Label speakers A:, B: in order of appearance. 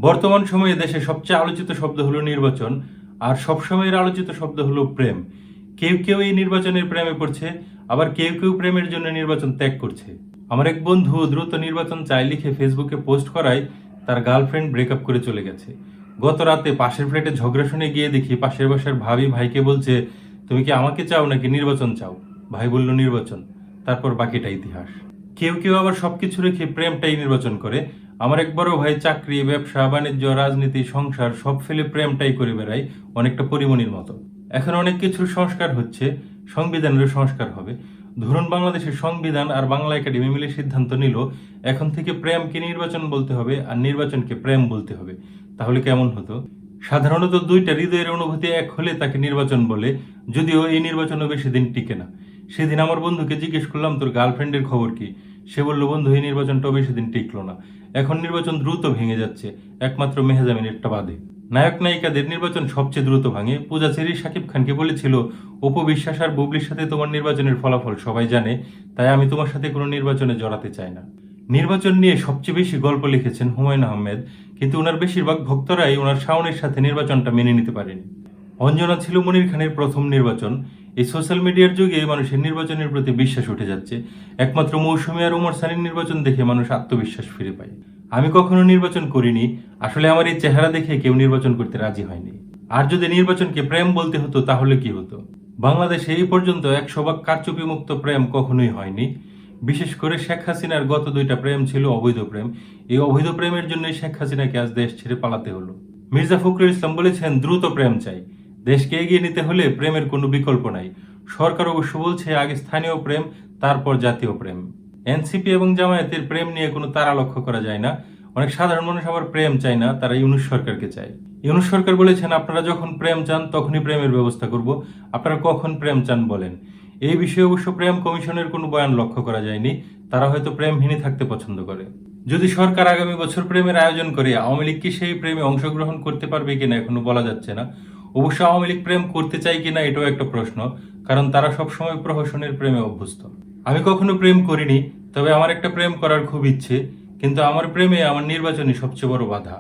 A: বর্তমান সময়ে দেশে সবচেয়ে আলোচিত শব্দ হলো নির্বাচন, আর সবসময়ের আলোচিত শব্দ হলো প্রেম। কেউ কেউ এই নির্বাচনের প্রেমে পড়ছে, আবার কেউ কেউ প্রেমের জন্য নির্বাচন ত্যাগ করছে। আমার এক বন্ধু দ্রুত নির্বাচন চায় লিখে ফেসবুকে পোস্ট করায় তার গার্লফ্রেন্ড ব্রেকআপ করে চলে গেছে। গত রাতে পাশের ফ্ল্যাটে ঝগড়া শুনে গিয়ে দেখি পাশের বাসার ভাবি ভাইকে বলছে, তুমি কি আমাকে চাও নাকি নির্বাচন চাও? ভাই বলল নির্বাচন, তারপর বাকিটা ইতিহাস। কেউ কেউ আবার সবকিছু রেখে প্রেমটাই নির্বাচন করে। আমার এক বড় ভাই চাকরি, ব্যবসা বাণিজ্য, রাজনীতি, সংসার সব ফেলে প্রেমটাই করে বেড়ায়, অনেকটা পরিমণির মতো। এখন অনেক কিছুর সংস্কার হচ্ছে, সংবিধানেরও সংস্কার হবে। ধরুন বাংলাদেশের সংবিধান আর বাংলা একাডেমি মিলে সিদ্ধান্ত নিল এখন থেকে প্রেমকে নির্বাচন বলতে হবে আর নির্বাচনকে প্রেম বলতে হবে। তাহলে কেমন হতো? সাধারণত দুইটা হৃদয়ের অনুভূতি এক হলে তাকে নির্বাচন বলে, যদিও এই নির্বাচনও বেশি দিন টিকে না। সেদিন আমার বন্ধুকে জিজ্ঞেস করলাম, তোর গার্লফ্রেন্ডের খবর কি? সে বলল, বন্ধু এই নির্বাচনটাও বেশি দিন টিকলো না, এখন নির্বাচন দ্রুত ভেঙে যাচ্ছে, একমাত্র মেহজামিনেরটা বাদে। নায়ক নায়িকাদের নির্বাচন সবচেয়ে দ্রুত ভাঙে। পূজা চেরি শাকিব খানকে বলেছিল, অপু বিশ্বাস আর বুবলির সাথে তোমার নির্বাচনের ফলাফল সবাই জানে, তাই আমি তোমার সাথে কোনো নির্বাচনে জড়াতে চাই না। নির্বাচন নিয়ে সবচেয়ে বেশি গল্প লিখেছেন হুমায়ুন আহমেদ, কিন্তু ওনার বেশিরভাগ ভক্তরাই ওনার শাওনের সাথে নির্বাচনটা মেনে নিতে পারেনি। অঞ্জনা ছিল মনির খানের প্রথম নির্বাচন। এই সোশ্যাল মিডিয়ার যুগে মানুষের নির্বাচনের প্রতি বিশ্বাস উঠে যাচ্ছে। একমাত্র মৌসুমী আর ওমর সানির নির্বাচন দেখে মানুষ আত্মবিশ্বাস ফিরে পায়। আমি কখনো নির্বাচন করিনি, আসলে আমার এই চেহারা দেখে কেউ নির্বাচন করতে রাজি হয়নি। আর যদি নির্বাচনকে প্রেম বলতে হতো তাহলে কি হতো? বাংলাদেশে এই পর্যন্ত 100% কারচুপি মুক্ত প্রেম কখনোই হয়নি। বিশেষ করে শেখ হাসিনার গত 2টা প্রেম ছিল অবৈধ প্রেম। এই অবৈধ প্রেমের জন্যই শেখ হাসিনাকে আজ দেশ ছেড়ে পালাতে হলো। মির্জা ফখরুল ইসলাম বলেছেন, দ্রুত প্রেম চাই, দেশকে এগিয়ে নিতে হলে প্রেমের কোনো বিকল্প নাই। সরকার অবশ্য বলছে আগে স্থানীয় প্রেম, তারপর জাতীয় প্রেম। এনসিপি এবং জামায়াতের প্রেম নিয়ে কোনো তারা লক্ষ্য করা যায় না। অনেক সাধারণ মানুষ আবার প্রেম চায় না, তারা ইউনূস সরকারকে চায়। ইউনূস সরকার বলেছেন, আপনারা যখন প্রেম চান তখনই প্রেমের ব্যবস্থা করব, আপনারা কখন প্রেম চান বলেন। এই বিষয়ে অবশ্য প্রেম কমিশনের কোনো বয়ান লক্ষ্য করা যায়নি, তারা হয়তো প্রেমহীনই থাকতে পছন্দ করে। যদি সরকার আগামী বছর প্রেমের আয়োজন করে, আওয়ামী লীগ কি সেই প্রেমে অংশগ্রহণ করতে পারবে কিনা এখনো বলা যাচ্ছে না। অবশ্য আওয়ামী লীগ প্রেম করতে চায় কিনা এটাও একটা প্রশ্ন, কারণ তারা সবসময় প্রহসনের প্রেমে অভ্যস্ত। আমি কখনো প্রেম করিনি, তবে আমার একটা প্রেম করার খুব ইচ্ছে, কিন্তু আমার প্রেমে আমার নির্বাচনই সবচেয়ে বড় বাধা।